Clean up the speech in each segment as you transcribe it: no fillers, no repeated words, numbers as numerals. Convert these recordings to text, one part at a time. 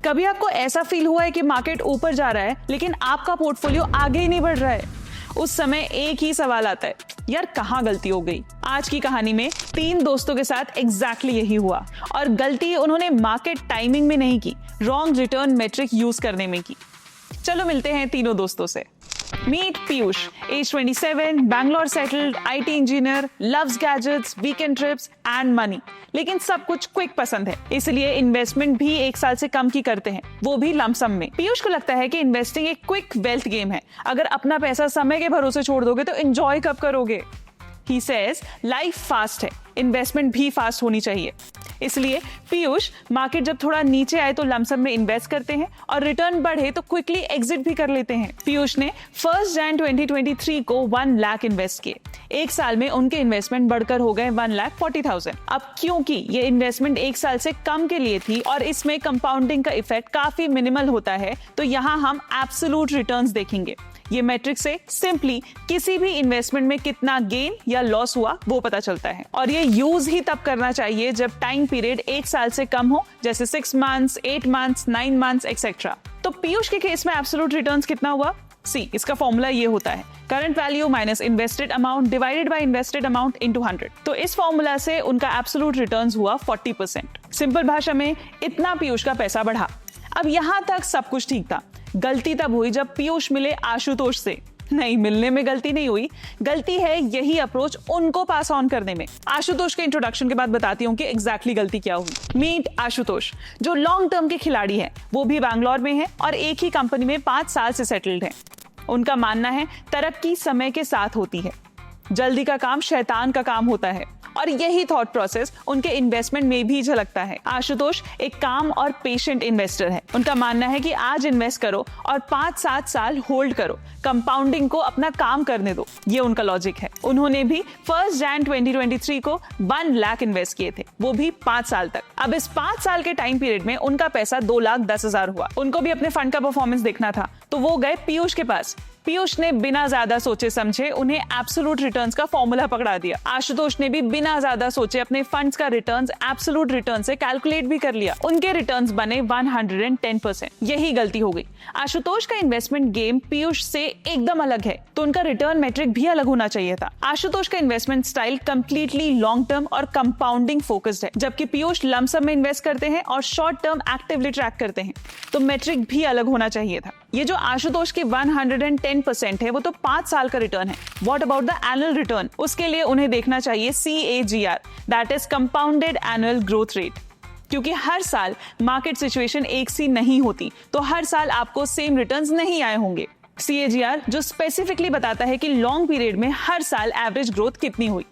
कभी आपको ऐसा फील हुआ है कि मार्केट ऊपर जा रहा है लेकिन आपका पोर्टफोलियो आगे ही नहीं बढ़ रहा है? उस समय एक ही सवाल आता है, यार कहाँ गलती हो गई? आज की कहानी में 3 दोस्तों के साथ एग्जैक्टली यही हुआ और गलती उन्होंने मार्केट टाइमिंग में नहीं की, रॉन्ग रिटर्न मेट्रिक यूज करने में की। चलो मिलते हैं तीनों दोस्तों से। Meet Piyush, age 27, Bangalore settled, IT engineer, loves gadgets, weekend trips and money. लेकिन सब कुछ क्विक पसंद है, इसलिए इन्वेस्टमेंट भी 1 साल से कम की करते हैं, वो भी लमसम में। पीयूष को लगता है कि इन्वेस्टिंग एक क्विक वेल्थ गेम है। अगर अपना पैसा समय के भरोसे छोड़ दोगे तो एंजॉय कब करोगे? He says, लाइफ फास्ट है, इन्वेस्टमेंट भी फास्ट होनी चाहिए। इसलिए पीयूष मार्केट जब थोड़ा नीचे आए तो लमसम में इन्वेस्ट करते हैं और रिटर्न बढ़े तो क्विकली एग्जिट भी कर लेते हैं। पीयूष ने 1 जनवरी 2023 को 1 लाख इन्वेस्ट किए। 1 साल में उनके इन्वेस्टमेंट बढ़कर हो गए 1,40,000। अब क्योंकि ये इन्वेस्टमेंट 1 साल से कम के लिए थी और इसमें कंपाउंडिंग का इफेक्ट काफी मिनिमल होता है, तो यहाँ हम एब्सोल्यूट रिटर्न्स देखेंगे। ये मैट्रिक से सिंपली किसी भी इन्वेस्टमेंट में कितना गेन या लॉस हुआ वो पता चलता है, और ये यूज ही तब करना चाहिए जब टाइम पीरियड 1 साल से कम हो, जैसे 6 मंथ्स, 8 मंथ्स, 9 मंथ्स एक्सेट्रा। तो पीयूष के केस में एब्सोल्यूट रिटर्न्स कितना हुआ? इसका फॉर्मूला ये होता है current value minus invested amount divided by invested amount into 100। तो इस फॉर्मूला से उनका एब्सोल्यूट रिटर्न्स हुआ 40%। सिंपल भाषा में इतना पीयूष का पैसा बढ़ा। अब यहां तक सब कुछ ठीक था। गलती तब हुई जब पीयूष मिले आशुतोष से। नहीं, मिलने में गलती नहीं हुई, गलती है यही अप्रोच उनको पास ऑन करने में। आशुतोष के इंट्रोडक्शन के बाद बताती हूँ कि एग्जैक्टली गलती क्या हुई। मीट आशुतोष, जो लॉन्ग टर्म के खिलाड़ी हैं, वो भी बैंगलोर में हैं और एक ही कंपनी में 5 साल से सेटल्ड हैं। उनका मानना है तरक्की समय के साथ होती है, जल्दी का काम शैतान का काम होता है, और यही थॉट प्रोसेस उनके इन्वेस्टमेंट में भी झलकता है। आशुतोष एक काम और पेशेंट इन्वेस्टर है। उनका मानना है कि आज इन्वेस्ट करो और 5-7 साल होल्ड करो, कंपाउंडिंग को अपना काम करने दो। ये उनका लॉजिक है। उन्होंने भी 1 जनवरी 2023 को 1 लाख इन्वेस्ट किए थे, वो भी 5 साल तक। अब इस 5 साल के टाइम पीरियड में उनका पैसा 2,10,000 हुआ। उनको भी अपने फंड का परफॉर्मेंस देखना था, तो वो गए पीयूष के पास। पीयूष ने बिना ज्यादा सोचे समझे उन्हें एब्सोल्यूट रिटर्न्स का फॉर्मूला पकड़ा दिया। आशुतोष ने भी बिना ज्यादा सोचे अपने फंड्स का रिटर्न्स एब्सोल्यूट रिटर्न से कैलकुलेट भी कर लिया। उनके रिटर्न्स बने 110%। यही गलती हो गई। आशुतोष का इन्वेस्टमेंट गेम पीयूष से एकदम अलग है, तो उनका रिटर्न मैट्रिक भी अलग होना चाहिए था। आशुतोष का investment style completely long term और कंपाउंडिंग फोकस्ड है, जबकि पीयूष लमसम में इन्वेस्ट करते हैं और शॉर्ट टर्म एक्टिवली ट्रैक करते हैं, तो मैट्रिक भी अलग होना चाहिए था। ये जो आशुतोष की 110% है, वो तो 5 साल का रिटर्न है। What about the annual return? उसके लिए उन्हें देखना चाहिए CAGR, that is compounded annual growth rate. क्योंकि हर साल मार्केट सिचुएशन एक सी नहीं होती, तो हर साल आपको सेम रिटर्न्स नहीं आए होंगे। CAGR जो स्पेसिफिकली बताता है कि लॉन्ग पीरियड में हर साल एवरेज ग्रोथ कितनी हुई।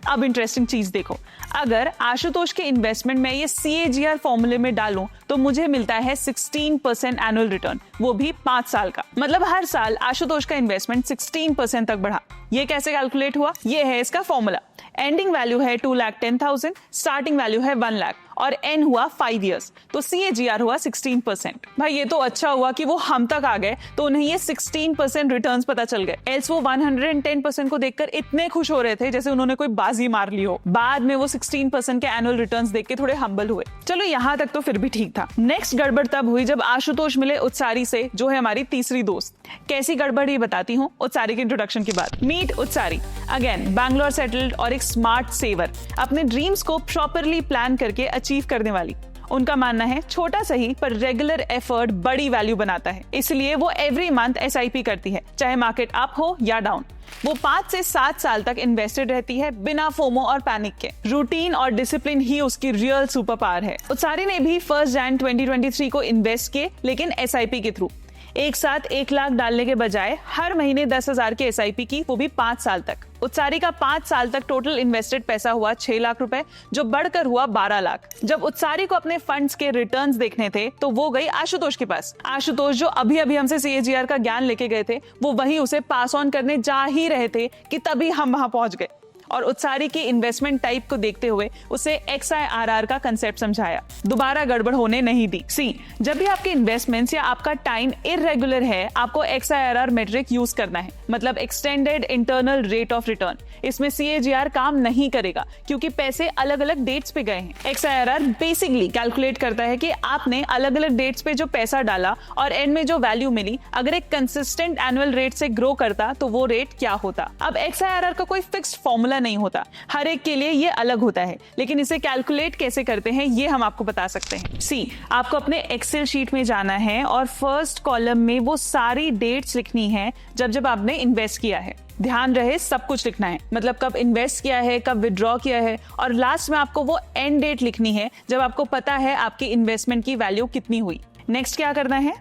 अब इंटरेस्टिंग चीज देखो, अगर आशुतोष के इन्वेस्टमेंट में ये CAGR फॉर्मूले में डालूं तो मुझे मिलता है 16% एनुअल रिटर्न, वो भी 5 साल का। मतलब हर साल आशुतोष का इन्वेस्टमेंट 16% तक बढ़ा। ये कैसे कैलकुलेट हुआ? ये है इसका फॉर्मूला। एंडिंग वैल्यू है 2,10,000, स्टार्टिंग वैल्यू है 1 लाख और एन हुआ 5 इयर्स, तो CAGR हुआ 16%। भाई ये तो अच्छा हुआ कि वो हम तक आ गए, तो उन्हें ये 16% रिटर्न्स पता चल गए। एल्स वो 110% को देखकर इतने खुश हो रहे थे जैसे उन्होंने कोई बाजी मार ली हो। बाद में वो 16% के एनुअल रिटर्न्स देख के थोड़े हम्बल हुए। चलो यहाँ तक तो फिर भी ठीक था। नेक्स्ट गड़बड़ तब हुई जब आशुतोष मिले उत्सारी से, जो है हमारी तीसरी दोस्त। कैसी गड़बड़ ये बताती हूँ उत्सारी के इंट्रोडक्शन के बाद। मीट उत्सारी, अगेन बैंगलोर सेटल्ड और एक स्मार्ट सेवर, अपने ड्रीम्स को प्रॉपरली प्लान करके अचीव करने वाली। उनका मानना है छोटा सही पर रेगुलर एफर्ट बड़ी वैल्यू बनाता है, इसलिए वो एवरी मंथ SIP करती है, चाहे मार्केट अप हो या डाउन। वो 5 से 7 साल तक इन्वेस्टेड रहती है बिना फोमो और पैनिक के। रूटीन और डिसिप्लिन ही उसकी रियल सुपर पावर है। उत्सारी ने भी 1 जनवरी 2023 को इन्वेस्ट किए, लेकिन SIP के थ्रू। एक साथ 1 लाख डालने के बजाय हर महीने 10,000 की SIP की, वो भी 5 साल तक। उत्सारी का 5 साल तक टोटल इन्वेस्टेड पैसा हुआ 6 लाख रुपए, जो बढ़कर हुआ 12 लाख। जब उत्सारी को अपने फंड्स के रिटर्न्स देखने थे, तो वो गई आशुतोष के पास। आशुतोष जो अभी अभी हमसे CAGR का ज्ञान लेके गए थे, वो वही उसे पास ऑन करने जा ही रहे थे कि तभी हम वहां पहुंच गए। और उत्सारी की इन्वेस्टमेंट टाइप को देखते हुए उसे XIRR का कंसेप्ट समझाया। दोबारा गड़बड़ होने नहीं दी। सी, जब भी आपके इन्वेस्टमेंट्स या आपका टाइम इरेगुलर है, आपको XIRR मेट्रिक यूज करना है, मतलब extended internal rate of return. इसमें CAGR काम नहीं करेगा क्योंकि पैसे अलग अलग डेट्स पे गए हैं। XIRR बेसिकली कैलकुलेट करता है कि आपने अलग अलग डेट्स पे जो पैसा डाला और एंड में जो वैल्यू मिली, अगर एक कंसिस्टेंट एनुअल रेट से ग्रो करता तो वो रेट क्या होता। अब XIRR का कोई फिक्स्ड फॉर्मूला नहीं होता, हर एक के लिए ये अलग होता है, लेकिन इसे कैलकुलेट कैसे करते हैं ये हम आपको बता सकते हैं। सी, आपको अपने एक्सेल शीट में जाना है और फर्स्ट कॉलम में वो सारी डेट्स लिखनी है जब आपने इन्वेस्ट किया है। ध्यान रहे सब कुछ लिखना है, मतलब कब इन्वेस्ट किया है, कब विड्रॉ किया है, और लास्ट में आपको वो एंड डेट लिखनी है जब आपको पता है आपकी इन्वेस्टमेंट की वैल्यू कितनी हुई। नेक्स्ट क्या करना है,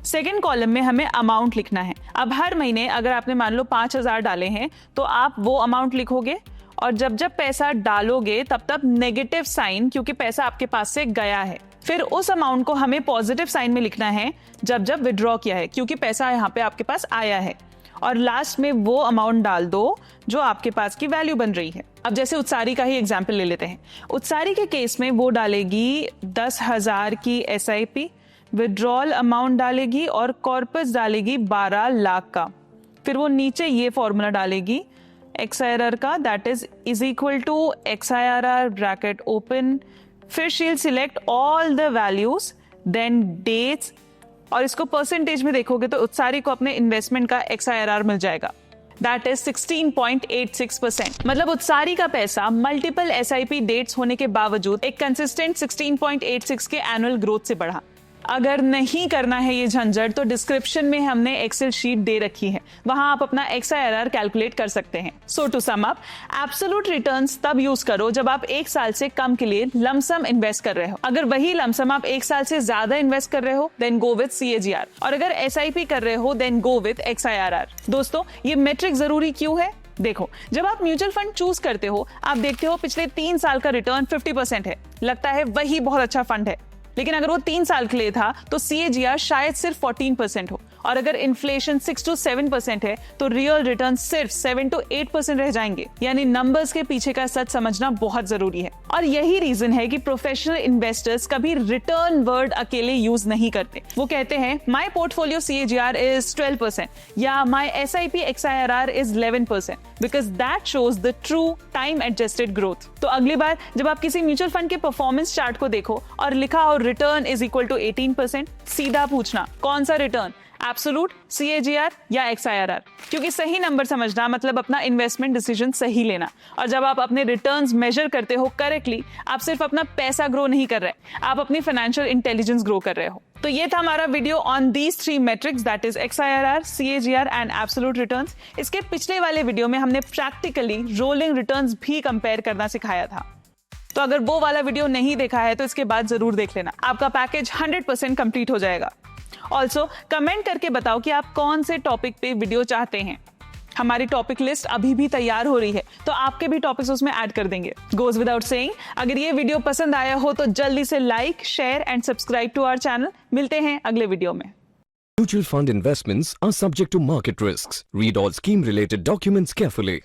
सेकेंड कॉलम में हमें अमाउंट लिखना है। अब हर महीने अगर आपने मान लो 5,000 डाले हैं तो आप वो अमाउंट लिखोगे, और जब पैसा डालोगे तब नेगेटिव साइन, क्योंकि पैसा आपके पास से गया है। फिर उस अमाउंट को हमें पॉजिटिव साइन में लिखना है जब विड्रॉ किया है, क्योंकि पैसा यहाँ पे आपके पास आया है। और लास्ट में वो अमाउंट डाल दो जो आपके पास की वैल्यू बन रही है। अब जैसे उत्सारी का ही एग्जाम्पल ले लेते हैं। उत्सारी के केस में वो डालेगी 10,000 की SIP, विड्रॉल अमाउंट डालेगी और कॉर्पस डालेगी 12 लाख का। फिर वो नीचे ये फॉर्मूला डालेगी XIRR का, that is equal to XIRR bracket open, फिर शील select all the values, then dates, और इसको परसेंटेज में देखोगे तो उत्सारी को अपने इन्वेस्टमेंट का XIRR मिल जाएगा, दैट इज 16.86%। मतलब उत्सारी का पैसा मल्टीपल SIP डेट्स होने के बावजूद एक कंसिस्टेंट 16.86 के एनुअल ग्रोथ से बढ़ा। अगर नहीं करना है ये झंझट तो डिस्क्रिप्शन में हमने एक्सेल शीट दे रखी है, वहां आप अपना XIRR कैलकुलेट कर सकते हैं। So to sum up, absolute returns तब यूज करो जब आप 1 साल से कम के लिए लमसम इन्वेस्ट कर रहे हो। अगर वही लमसम आप 1 साल से ज्यादा इन्वेस्ट कर रहे हो देन गो विद CAGR, और अगर SIP कर रहे हो देन गो विद XIRR। दोस्तों, ये मेट्रिक जरूरी क्यों है? देखो, जब आप म्यूचुअल फंड चूज करते हो, आप देखते हो पिछले 3 साल का रिटर्न 50% है, लगता है वही बहुत अच्छा फंड है। लेकिन अगर वो 3 साल के लिए था तो CAGR शायद सिर्फ 14% हो, और अगर इन्फ्लेशन 6 to 7% है तो रियल रिटर्न सिर्फ 7 to 8% रह जाएंगे। यानी नंबर्स के पीछे का सच समझना बहुत जरूरी है, और यही रीजन है कि प्रोफेशनल इन्वेस्टर्स कभी रिटर्न वर्ड अकेले यूज नहीं करते। वो कहते हैं माई पोर्टफोलियो CAGR इज 12% या माई SIP XIRR is 11%, because that shows the true time adjusted growth. तो अगली बार जब आप किसी म्यूचुअल फंड के परफॉर्मेंस चार्ट को देखो और लिखा हो रिटर्न इज इक्वल टू 18%, सीधा पूछना कौन सा रिटर्न, एब्सोल्यूट, CAGR या XIRR, क्योंकि सही नंबर समझना मतलब अपना इन्वेस्टमेंट डिसीजन सही लेना। और जब आप अपने रिटर्न्स मेजर करते हो करेक्टली, आप सिर्फ अपना पैसा ग्रो नहीं कर रहे, आप अपनी फाइनेंशियल इंटेलिजेंस ग्रो कर रहे हो। तो ये था हमारा video on these 3 matrix, that is XIRR, CAGR and absolute returns. इसके पिछले वाले वीडियो में हमने प्रैक्टिकली रोलिंग रिटर्न्स भी कंपेयर करना सिखाया था, तो अगर वो वाला वीडियो नहीं देखा है तो इसके बाद जरूर देख लेना, आपका पैकेज 100% कंप्लीट हो जाएगा। ऑल्सो कमेंट करके बताओ कि आप कौन से टॉपिक पे वीडियो चाहते हैं। हमारी टॉपिक लिस्ट अभी भी तैयार हो रही है, तो आपके भी टॉपिक्स उसमें ऐड कर देंगे। गोज विदाउट सेइंग, अगर ये वीडियो पसंद आया हो तो जल्दी से like, share and subscribe to our channel. मिलते हैं अगले वीडियो में। Mutual fund investments are subject to market risks. Read all scheme-related documents carefully.